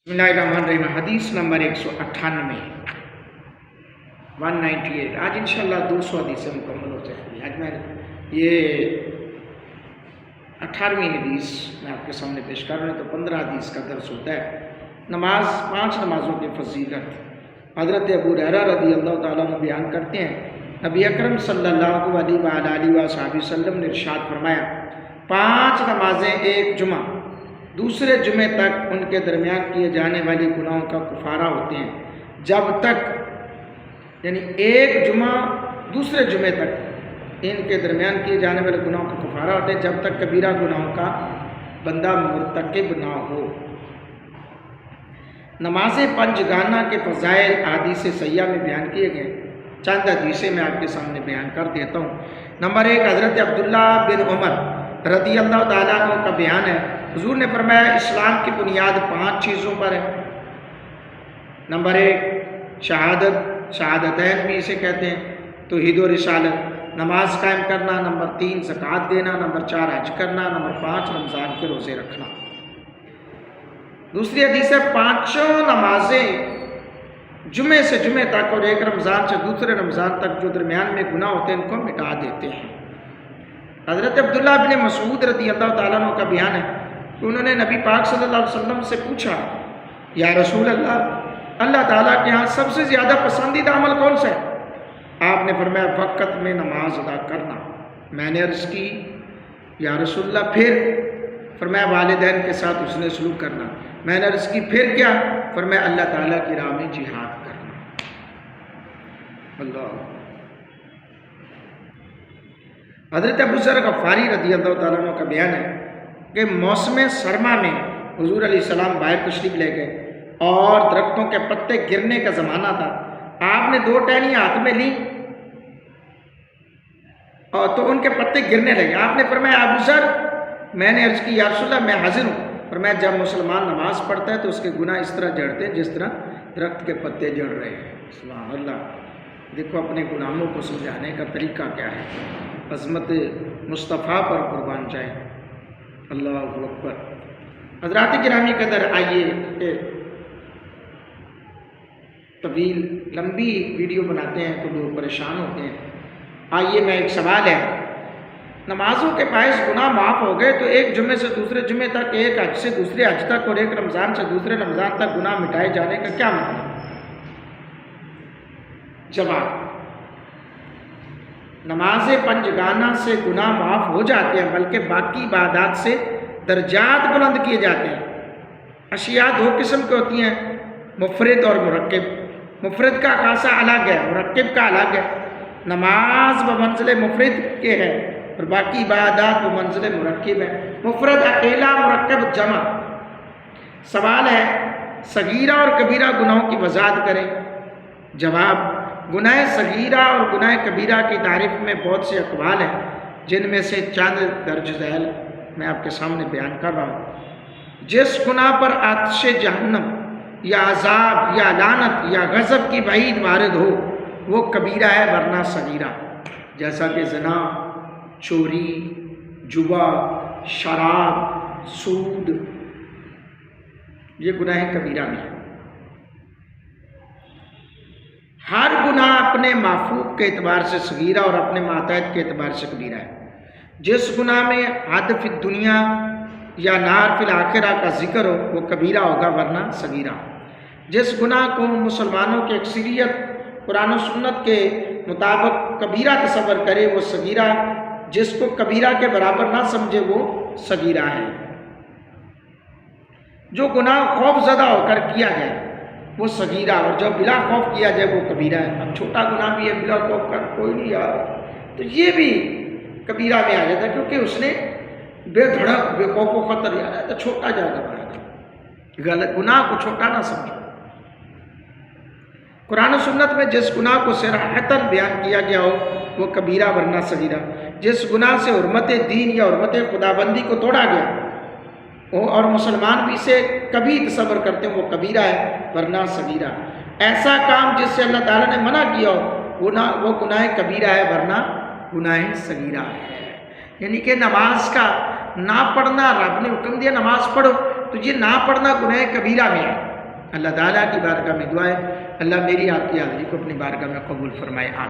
बिस्मिल्लाहिर्रहमानिर्रहीम। हदीस नंबर 198 198। आज इंशाल्लाह 200 हदीसें मुकम्मल हो जाएंगी। आज मैं ये 18वीं हदीस मैं आपके सामने पेश कर रहा हूँ। तो 15 हदीस का दर्स होता है। नमाज, 5 नमाज़ों की फजीलत हज़रत अबू हुरैरा रज़ी अल्लाह ताला अन्हु बयान करते हैं, नबी अकरम सल्लल्लाहु अलैहि वसल्लम ने इरशाद फरमाया, 5 नमाजें एक जुमा दूसरे जुमे तक उनके दरमियान किए जाने वाली गुनाहों का कुफारा होते हैं, जब तक यानी एक जुमा दूसरे जुमे तक इनके दरमियान किए जाने वाले गुनाहों का कुफारा होते हैं, जब तक कबीरा गुनाहों का बंदा मुर्तकिब ना हो। नमाज पंजगाना के फ़ज़ाइल हदीस सैया में बयान किए गए। चंद हदीसें मैं आपके सामने बयान कर देता हूँ। नंबर 1, हज़रत अब्दुल्ला बिन उमर रज़ी अल्लाह ताला अन्हु का बयान है, हुज़ूर ने फरमाया, इस्लाम की बुनियाद 5 चीज़ों पर है। नंबर 1 शहादत, शहादतैन भी इसे कहते हैं, तौहीद और रिसालत, नमाज कायम करना। नंबर 3 ज़कात देना। नंबर 4 हज करना। नंबर 5 रमज़ान के रोज़े रखना। दूसरी हदीस है, 5 नमाजें जुमे से जुमे तक और एक रमज़ान से दूसरे रमज़ान तक जो दरमियान में गुनाह होते हैं, इनको मिटा देते हैं। हज़रत अब्दुल्ला बिन मसूद रज़ी अल्लाह ताला अन्हु का बयान है कि उन्होंने नबी पाक सल्लल्लाहु अलैहि वसल्लम से पूछा, या रसूल अल्लाह, अल्लाह ताला के यहाँ सबसे ज़्यादा पसंदीदा अमल कौन सा है? आपने फरमाया, वक़्त में नमाज अदा करना। मैंने अर्ज़ की, या रसूल अल्लाह फिर? फरमाया, वालिदैन के साथ उसने सलूक करना। मैंने अर्ज़ की, फिर क्या? फरमाया, अल्लाह ताला की राह में जिहाद करना। अल्लाह। हज़रत अबू ज़र गफ़ारी रज़ी अल्लाह ताला अन्हु का बयान है कि मौसम सरमा में हुज़ूर अलैहिस्सलाम बाहर तशरीफ़ ले गए और दरख्तों के पत्ते गिरने का ज़माना था। आपने 2 टहनियाँ हाथ में ली और तो उनके पत्ते गिरने लगे। आपने फरमाया, अबू ज़र, मैंने अर्ज़ की, या रसूल अल्लाह, मैं हाजिर हूँ। फरमाया, जब मुसलमान नमाज़ पढ़ता है तो उसके गुनाह इस तरह जड़ते हैं जिस तरह दरख्त के पत्ते जड़ रहे हैं। सुभान अल्लाह। देखो अपने गुनाहों को समझाने का तरीका क्या है। अज़मत मुस्तफ़ा पर कुर्बान जाए। अल्लाहु अकबर। हज़रात गिरामी कदर, आइए तवील लंबी वीडियो बनाते हैं तो लोग परेशान होते हैं। आइए, मैं एक सवाल है, नमाजों के बायस गुनाह माफ़ हो गए तो एक जुमे से दूसरे जुमे तक, एक हज से दूसरे हज तक और एक रमज़ान से दूसरे रमज़ान तक गुनाह मिटाए जाने का क्या मतलब? जवाब, नमाज पंजगाना से गुनाह माफ़ हो जाते हैं, बल्कि बाकी इबादत से दर्जात बुलंद किए जाते हैं। अशिया 2 किस्म की होती हैं, मुफरद और मुरक्किब। मुफरद का खासा अलग है, मुरक्किब का अलग है। नमाज बमंज़िल मुफरद के है और बाकी इबादत बमंज़िल मुरक्किब है। मुफरद अकेला, मुरक्किब जमा। सवाल है, सगीरा और कबीरा गुनाहों की वज़ाहत करें। जवाब, गुनाह सगीरा और गुनाह कबीरा की तारीफ़ में बहुत से अक़वाल हैं, जिनमें से चंद दर्ज झैल मैं आपके सामने बयान कर रहा हूँ। जिस गुनाह पर आतिश जहन्नम या अज़ाब या लानत या गज़ब की वईद वारिद हो वो कबीरा है, वरना सगीरा। जैसा कि ज़िना, चोरी, जुआ, शराब, सूद, ये गुनाह कबीरा में है। हर गुनाह अपने माफूक के एतबार से सगीरा और अपने मातहत के एतबार से कबीरा है। जिस गुनाह में हद फिल दुनिया या नार फिल आखिरा का जिक्र हो वो कबीरा होगा, वरना सगीरा। जिस गुनाह को मुसलमानों की अक्सरियत कुरान और सुन्नत के मुताबिक कबीरा तसव्वुर करे वो सगीरा, जिसको कबीरा के बराबर ना समझे वो सगीरा है। जो गुनाह खौफज़दा होकर किया जाए वो सगीरा, और जब बिला खौफ किया जाए वो कबीरा है। अब छोटा गुनाह भी है, बिला खौफ कर कोई नहीं यार, तो ये भी कबीरा में आ जाता है, क्योंकि उसने बेधड़क बेखौफो खतर यार है तो छोटा जाकर बनाया। गलत गुनाह को छोटा ना समझो। कुरान और सुन्नत में जिस गुनाह को सराहतन बयान किया गया हो वो कबीरा, वरना सगीरा। जिस गुनाह से हुर्मत दीन या हुर्मत खुदाबंदी को तोड़ा गया और मुसलमान भी इसे कभी तसव्वुर करते हैं वो कबीरा है, वरना सगीरा। ऐसा काम जिससे अल्लाह ताला ने मना किया हो वो गुनाह कबीरा है, वरना गुनाह सगीरा है। यानी कि नमाज का ना पढ़ना, रब ने हुक्म दिया नमाज पढ़ो, तो ये ना पढ़ना गुनाह कबीरा में है। اللہ تعالیٰ کی بارگاہ میں دعا ہے اللہ میری آپ کی حاضری کو اپنی بارگاہ میں قبول فرمائے آمین۔